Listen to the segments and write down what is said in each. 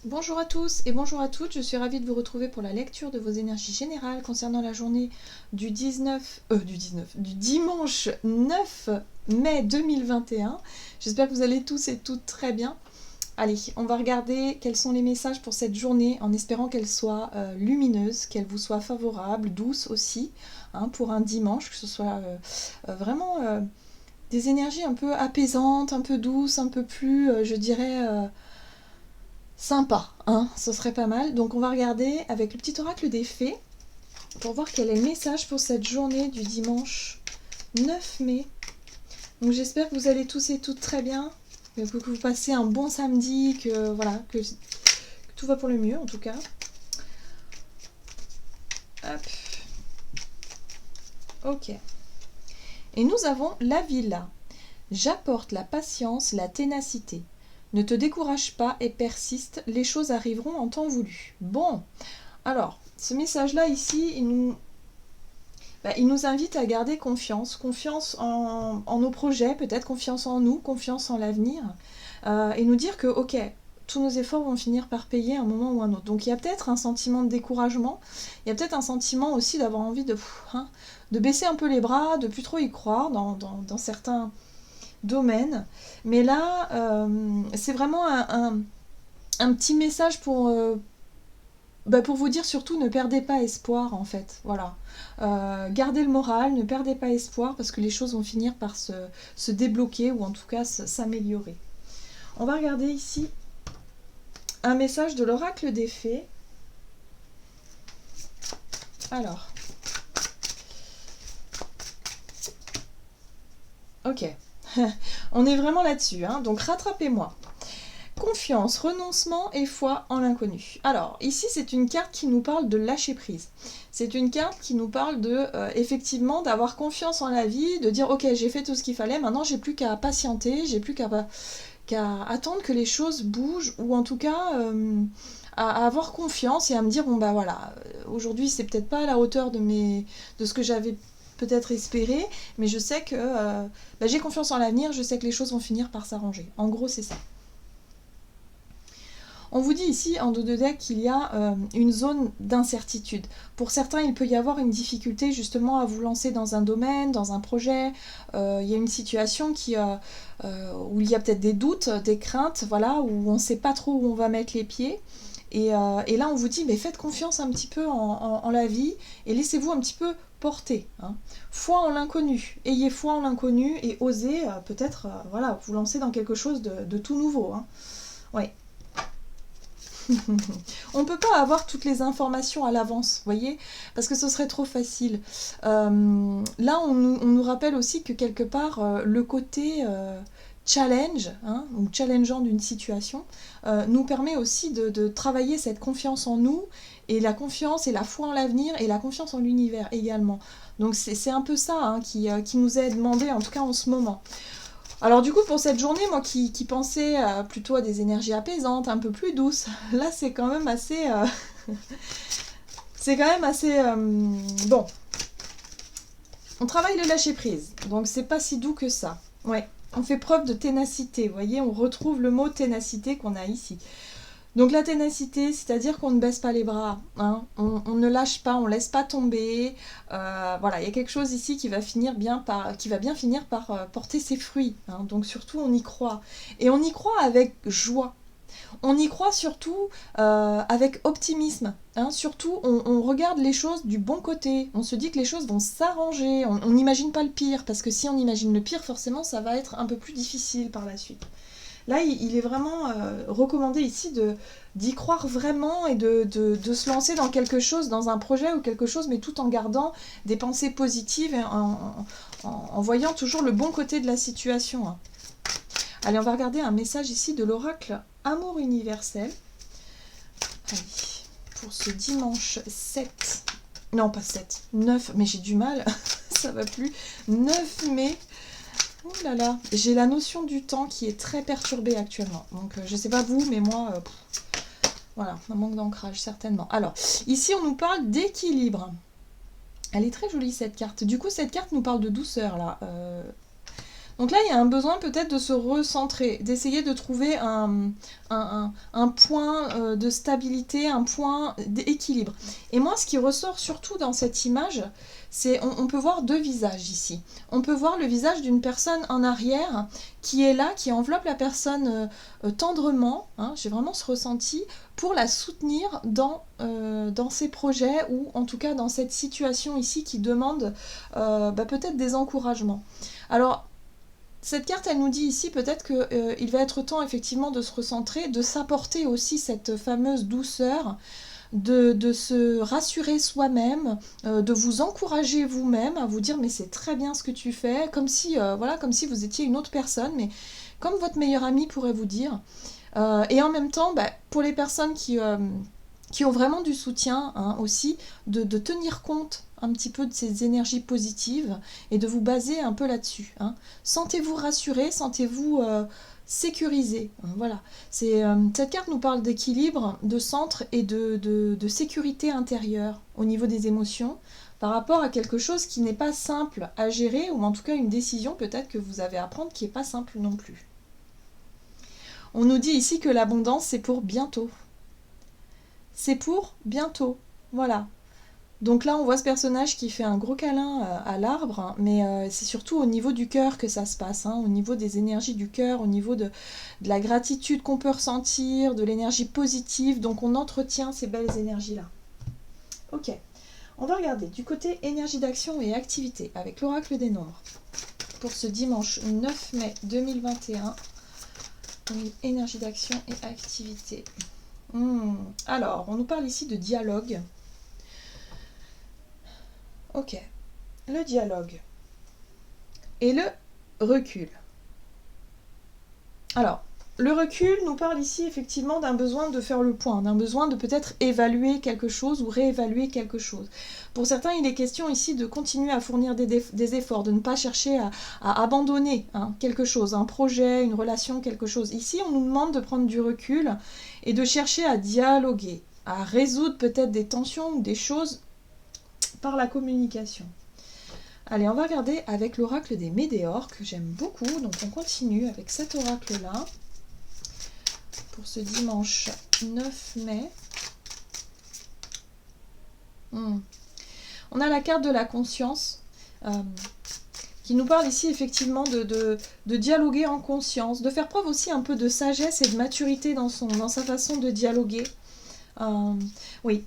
Bonjour à tous et bonjour à toutes, je suis ravie de vous retrouver pour la lecture de vos énergies générales concernant la journée du dimanche 9 mai 2021. J'espère que vous allez tous et toutes très bien. Allez, on va regarder quels sont les messages pour cette journée en espérant qu'elle soit lumineuse, qu'elle vous soit favorable, douce aussi, hein, pour un dimanche, que ce soit vraiment des énergies un peu apaisantes, un peu douces, un peu plus, je dirais, sympa, hein, ce serait pas mal. Donc on va regarder avec le petit oracle des fées pour voir quel est le message pour cette journée du dimanche 9 mai. Donc j'espère que vous allez tous et toutes très bien, que vous passez un bon samedi, que voilà, que tout va pour le mieux en tout cas. Hop. Ok. Et nous avons la villa. J'apporte la patience, la ténacité. Ne te décourage pas et persiste, les choses arriveront en temps voulu. Bon, alors, ce message-là ici, il nous invite à garder confiance, confiance en nos projets, peut-être confiance en nous, confiance en l'avenir, et nous dire que, ok, tous nos efforts vont finir par payer à un moment ou un autre. Donc il y a peut-être un sentiment de découragement, il y a peut-être un sentiment aussi d'avoir envie de baisser un peu les bras, de plus trop y croire dans certains domaines. Mais là, c'est vraiment un petit message pour vous dire surtout ne perdez pas espoir en fait, voilà. Gardez le moral, ne perdez pas espoir parce que les choses vont finir par se débloquer ou en tout cas s'améliorer. On va regarder ici un message de l'oracle des fées. Alors, ok, on est vraiment là-dessus, hein. Donc rattrapez-moi. Confiance, renoncement et foi en l'inconnu. Alors, ici, c'est une carte qui nous parle de lâcher prise. C'est une carte qui nous parle de, effectivement, d'avoir confiance en la vie, de dire, ok, j'ai fait tout ce qu'il fallait, maintenant, j'ai plus qu'à patienter, j'ai plus qu'à attendre que les choses bougent, ou en tout cas, à avoir confiance et à me dire, bon, bah voilà, aujourd'hui, c'est peut-être pas à la hauteur de ce que j'avais peut-être espéré, mais je sais que j'ai confiance en l'avenir, je sais que les choses vont finir par s'arranger. En gros, c'est ça. On vous dit ici, en dos de deck, qu'il y a une zone d'incertitude. Pour certains, il peut y avoir une difficulté justement à vous lancer dans un domaine, dans un projet. Il y a une situation où il y a peut-être des doutes, des craintes, voilà, où on ne sait pas trop où on va mettre les pieds. Et là, on vous dit, mais faites confiance un petit peu en la vie et laissez-vous un petit peu porter. Hein. Foi en l'inconnu. Ayez foi en l'inconnu et osez peut-être vous lancer dans quelque chose de tout nouveau. Hein. Ouais. On ne peut pas avoir toutes les informations à l'avance, voyez, parce que ce serait trop facile. Là, on nous rappelle aussi que quelque part, le côté challenge, hein, ou challengeant d'une situation, nous permet aussi de travailler cette confiance en nous, et la confiance et la foi en l'avenir, et la confiance en l'univers également. Donc c'est un peu ça hein, qui nous est demandé, en tout cas en ce moment. Alors du coup, pour cette journée, moi qui pensais plutôt à des énergies apaisantes, un peu plus douces, là c'est quand même assez... c'est quand même assez... bon. On travaille le lâcher-prise, donc c'est pas si doux que ça. Ouais, on fait preuve de ténacité, vous voyez, on retrouve le mot ténacité qu'on a ici. Donc la ténacité, c'est-à-dire qu'on ne baisse pas les bras, hein, on ne lâche pas, on ne laisse pas tomber. Voilà, il y a quelque chose ici qui va bien finir par porter ses fruits. Hein, donc surtout, on y croit. Et on y croit avec joie. On y croit surtout avec optimisme. Hein, surtout, on regarde les choses du bon côté. On se dit que les choses vont s'arranger. On n'imagine pas le pire, parce que si on imagine le pire, forcément, ça va être un peu plus difficile par la suite. Là, il est vraiment recommandé ici d'y croire vraiment et de se lancer dans quelque chose, dans un projet ou quelque chose, mais tout en gardant des pensées positives et en voyant toujours le bon côté de la situation. Hein. Allez, on va regarder un message ici de l'oracle Amour universel. Allez, pour ce dimanche 7... Non, pas 7, 9, mais j'ai du mal, ça va plus. 9 mai... Oh là là, j'ai la notion du temps qui est très perturbée actuellement. Donc je sais pas vous, mais moi, voilà, un manque d'ancrage certainement. Alors, ici on nous parle d'équilibre. Elle est très jolie cette carte. Du coup, cette carte nous parle de douceur là. Donc là, il y a un besoin peut-être de se recentrer, d'essayer de trouver un point de stabilité, un point d'équilibre. Et moi, ce qui ressort surtout dans cette image, c'est on peut voir deux visages ici. On peut voir le visage d'une personne en arrière qui est là, qui enveloppe la personne tendrement, hein, j'ai vraiment ce ressenti, pour la soutenir dans ses projets ou en tout cas dans cette situation ici qui demande peut-être des encouragements. Alors, cette carte, elle nous dit ici peut-être qu'il va être temps effectivement de se recentrer, de s'apporter aussi cette fameuse douceur, de se rassurer soi-même, de vous encourager vous-même, à vous dire mais c'est très bien ce que tu fais, comme si, comme si vous étiez une autre personne, mais comme votre meilleur ami pourrait vous dire. Et en même temps, pour les personnes qui ont vraiment du soutien hein, aussi, de tenir compte un petit peu de ces énergies positives et de vous baser un peu là-dessus. Hein. Sentez-vous rassuré, sentez-vous sécurisé. Voilà. Cette carte nous parle d'équilibre, de centre et de sécurité intérieure au niveau des émotions par rapport à quelque chose qui n'est pas simple à gérer ou en tout cas une décision peut-être que vous avez à prendre qui n'est pas simple non plus. On nous dit ici que l'abondance c'est pour bientôt. C'est pour bientôt. Voilà. Donc là, on voit ce personnage qui fait un gros câlin à l'arbre, hein, mais c'est surtout au niveau du cœur que ça se passe, hein, au niveau des énergies du cœur, au niveau de la gratitude qu'on peut ressentir, de l'énergie positive. Donc on entretient ces belles énergies-là. Ok, on va regarder du côté énergie d'action et activité avec l'oracle des nombres. Pour ce dimanche 9 mai 2021, énergie d'action et activité. Alors, on nous parle ici de dialogue. Ok, le dialogue et le recul. Alors, le recul nous parle ici effectivement d'un besoin de faire le point, d'un besoin de peut-être évaluer quelque chose ou réévaluer quelque chose. Pour certains, il est question ici de continuer à fournir des efforts, de ne pas chercher à abandonner hein, quelque chose, un projet, une relation, quelque chose. Ici, on nous demande de prendre du recul et de chercher à dialoguer, à résoudre peut-être des tensions ou des choses par la communication. Allez, on va regarder avec l'oracle des météores que j'aime beaucoup. Donc on continue avec cet oracle-là pour ce dimanche 9 mai. On a la carte de la conscience qui nous parle ici effectivement de dialoguer en conscience, de faire preuve aussi un peu de sagesse et de maturité dans sa façon de dialoguer. Oui,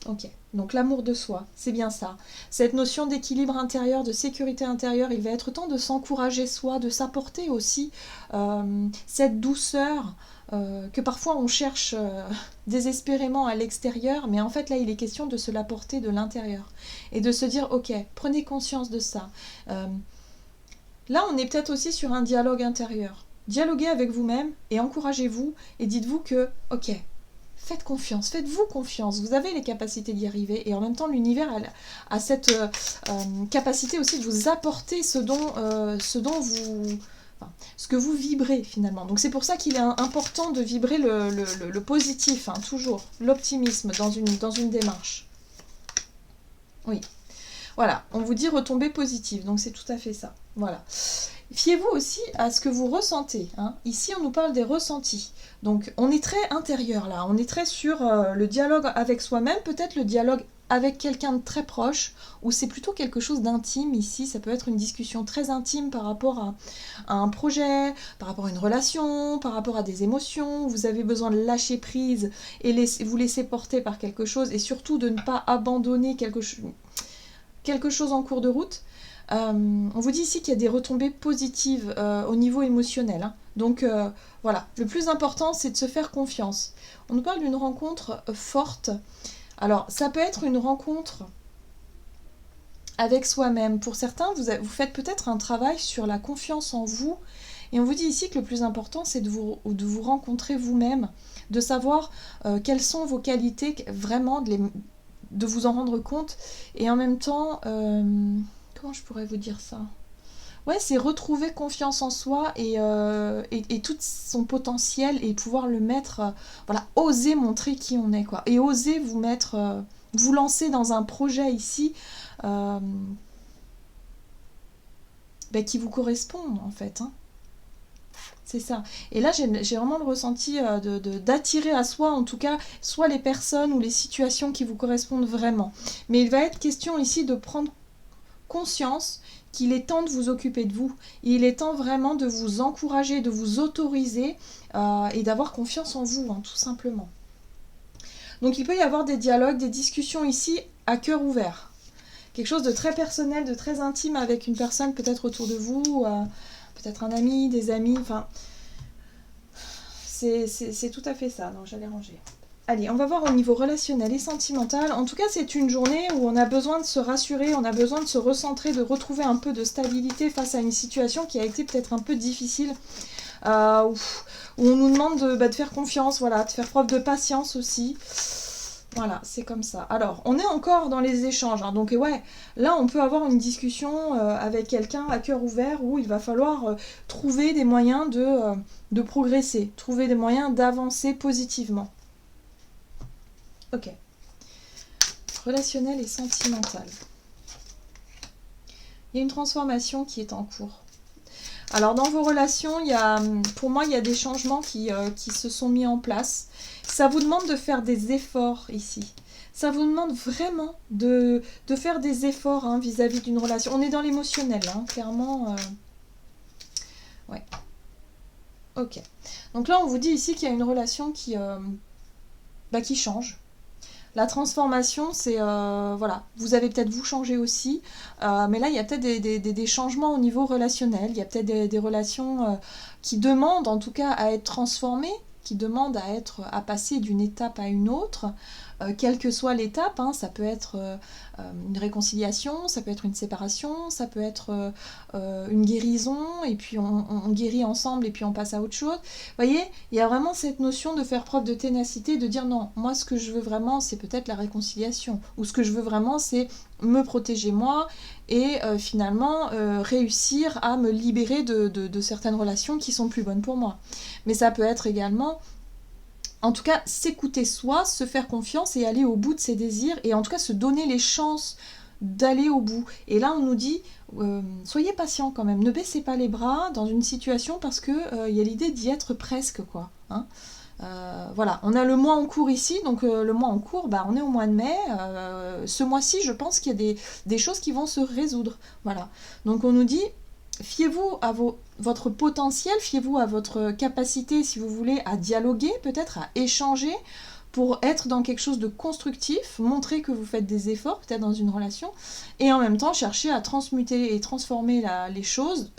ok. Donc l'amour de soi, c'est bien ça. Cette notion d'équilibre intérieur, de sécurité intérieure, il va être temps de s'encourager soi, de s'apporter aussi cette douceur que parfois on cherche désespérément à l'extérieur, mais en fait là il est question de se l'apporter de l'intérieur et de se dire ok, prenez conscience de ça. Là on est peut-être aussi sur un dialogue intérieur. Dialoguez avec vous-même et encouragez-vous et dites-vous que ok, faites confiance, faites-vous confiance, vous avez les capacités d'y arriver et en même temps l'univers a cette capacité aussi de vous apporter ce que vous vibrez finalement. Donc c'est pour ça qu'il est important de vibrer le positif, hein, toujours, l'optimisme dans une démarche. Oui, voilà, on vous dit retomber positive, donc c'est tout à fait ça, voilà. Fiez-vous aussi à ce que vous ressentez. Hein. Ici, on nous parle des ressentis. Donc, on est très intérieur là. On est très sur le dialogue avec soi-même, peut-être le dialogue avec quelqu'un de très proche, ou c'est plutôt quelque chose d'intime ici. Ça peut être une discussion très intime par rapport à un projet, par rapport à une relation, par rapport à des émotions. Vous avez besoin de lâcher prise et vous laisser porter par quelque chose, et surtout de ne pas abandonner quelque chose en cours de route. On vous dit ici qu'il y a des retombées positives au niveau émotionnel. Hein. Donc voilà, le plus important c'est de se faire confiance. On nous parle d'une rencontre forte. Alors ça peut être une rencontre avec soi-même. Pour certains, vous faites peut-être un travail sur la confiance en vous. Et on vous dit ici que le plus important c'est de vous rencontrer vous-même, de savoir quelles sont vos qualités, vraiment de vous en rendre compte. Et en même temps... comment je pourrais vous dire ça ? Ouais, c'est retrouver confiance en soi et tout son potentiel et pouvoir le mettre, oser montrer qui on est, quoi. Et oser vous mettre, vous lancer dans un projet ici, qui vous correspondent en fait. Hein. C'est ça. Et là, j'ai vraiment le ressenti d'attirer à soi, en tout cas, soit les personnes ou les situations qui vous correspondent vraiment. Mais il va être question ici de prendre conscience qu'il est temps de vous occuper de vous. Il est temps vraiment de vous encourager, de vous autoriser et d'avoir confiance en vous, hein, tout simplement. Donc il peut y avoir des dialogues, des discussions ici à cœur ouvert. Quelque chose de très personnel, de très intime avec une personne peut-être autour de vous, peut-être un ami, des amis, enfin... C'est tout à fait ça. Non, j'allais ranger. Allez, on va voir au niveau relationnel et sentimental. En tout cas, c'est une journée où on a besoin de se rassurer, on a besoin de se recentrer, de retrouver un peu de stabilité face à une situation qui a été peut-être un peu difficile, où on nous demande de faire confiance, voilà, de faire preuve de patience aussi. Voilà, c'est comme ça. Alors, on est encore dans les échanges, hein, donc ouais, là on peut avoir une discussion avec quelqu'un à cœur ouvert où il va falloir trouver des moyens de progresser, trouver des moyens d'avancer positivement. Ok. Relationnel et sentimental. Il y a une transformation qui est en cours. Alors dans vos relations, pour moi, il y a des changements qui se sont mis en place. Ça vous demande de faire des efforts ici. Ça vous demande vraiment de faire des efforts hein, vis-à-vis d'une relation. On est dans l'émotionnel, hein, clairement. Ouais. Ok. Donc là, on vous dit ici qu'il y a une relation qui change. La transformation, c'est, voilà, vous avez peut-être vous changé aussi, mais là, il y a peut-être des changements au niveau relationnel, il y a peut-être des relations qui demandent en tout cas à être transformées, qui demandent à passer d'une étape à une autre, quelle que soit l'étape, hein, ça peut être une réconciliation, ça peut être une séparation, ça peut être une guérison, et puis on guérit ensemble et puis on passe à autre chose. Vous voyez, il y a vraiment cette notion de faire preuve de ténacité, de dire non, moi ce que je veux vraiment c'est peut-être la réconciliation, ou ce que je veux vraiment c'est me protéger moi, et finalement réussir à me libérer de certaines relations qui sont plus bonnes pour moi. Mais ça peut être également... En tout cas, s'écouter soi, se faire confiance et aller au bout de ses désirs, et en tout cas se donner les chances d'aller au bout. Et là, on nous dit, soyez patient quand même, ne baissez pas les bras dans une situation parce qu'il y a l'idée d'y être presque, quoi. Hein. Voilà, on a le mois en cours ici, donc le mois en cours, on est au mois de mai. Ce mois-ci, je pense qu'il y a des choses qui vont se résoudre. Voilà, donc on nous dit... Fiez-vous à votre potentiel, fiez-vous à votre capacité, si vous voulez, à dialoguer, peut-être à échanger, pour être dans quelque chose de constructif, montrer que vous faites des efforts, peut-être dans une relation, et en même temps chercher à transmuter et transformer les choses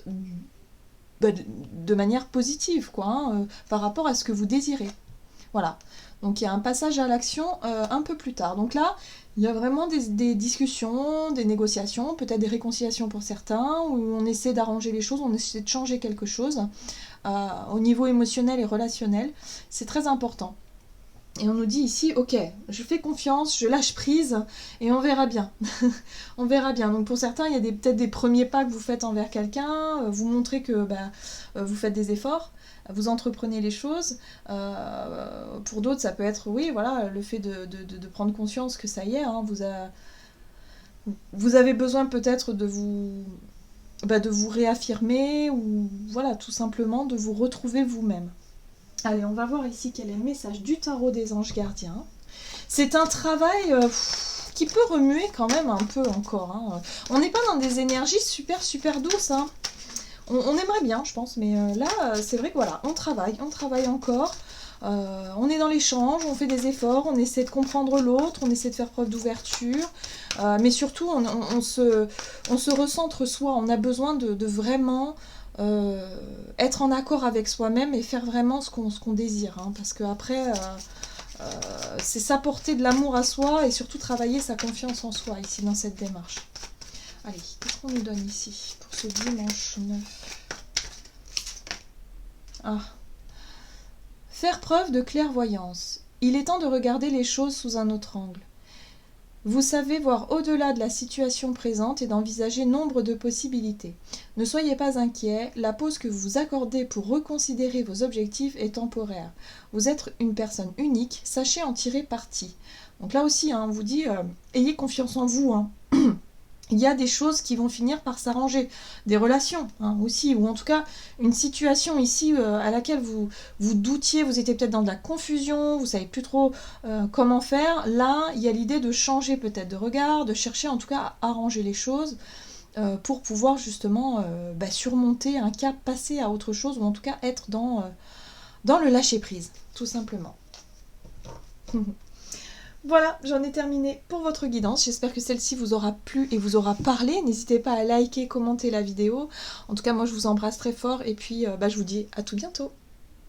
de manière positive, quoi, hein, par rapport à ce que vous désirez. Voilà. Donc il y a un passage à l'action un peu plus tard. Donc là, il y a vraiment des discussions, des négociations, peut-être des réconciliations pour certains, où on essaie d'arranger les choses, on essaie de changer quelque chose au niveau émotionnel et relationnel. C'est très important. Et on nous dit ici, ok, je fais confiance, je lâche prise, et on verra bien. On verra bien. Donc pour certains, il y a peut-être des premiers pas que vous faites envers quelqu'un, vous montrez que vous faites des efforts, vous entreprenez les choses. Pour d'autres, ça peut être, oui, voilà, le fait de prendre conscience que ça y est, hein, vous avez besoin peut-être de vous réaffirmer, ou voilà, tout simplement de vous retrouver vous-même. Allez, on va voir ici quel est le message du tarot des anges gardiens. C'est un travail qui peut remuer quand même un peu encore. Hein. On n'est pas dans des énergies super super douces. Hein. On aimerait bien, je pense, mais là, c'est vrai que voilà, on travaille encore. On est dans l'échange, on fait des efforts, on essaie de comprendre l'autre, on essaie de faire preuve d'ouverture. Mais surtout, on se recentre soi. On a besoin de vraiment... être en accord avec soi-même et faire vraiment ce qu'on désire, hein, parce qu'après c'est s'apporter de l'amour à soi et surtout travailler sa confiance en soi ici dans cette démarche. Allez, qu'est-ce qu'on nous donne ici pour ce dimanche 9? Faire preuve de clairvoyance. Il est temps de regarder les choses sous un autre angle. Vous savez voir au-delà de la situation présente et d'envisager nombre de possibilités. Ne soyez pas inquiets, la pause que vous vous accordez pour reconsidérer vos objectifs est temporaire. Vous êtes une personne unique, sachez en tirer parti. Donc là aussi, hein, on vous dit, ayez confiance en vous. Hein. il y a des choses qui vont finir par s'arranger, des relations hein, aussi, ou en tout cas une situation ici à laquelle vous doutiez, vous étiez peut-être dans de la confusion, vous savez plus trop comment faire. Là, il y a l'idée de changer peut-être de regard, de chercher en tout cas à arranger les choses pour pouvoir justement surmonter un cap, passer à autre chose, ou en tout cas être dans le lâcher-prise, tout simplement. Voilà, j'en ai terminé pour votre guidance. J'espère que celle-ci vous aura plu et vous aura parlé. N'hésitez pas à liker, commenter la vidéo. En tout cas, moi, je vous embrasse très fort et puis je vous dis à tout bientôt.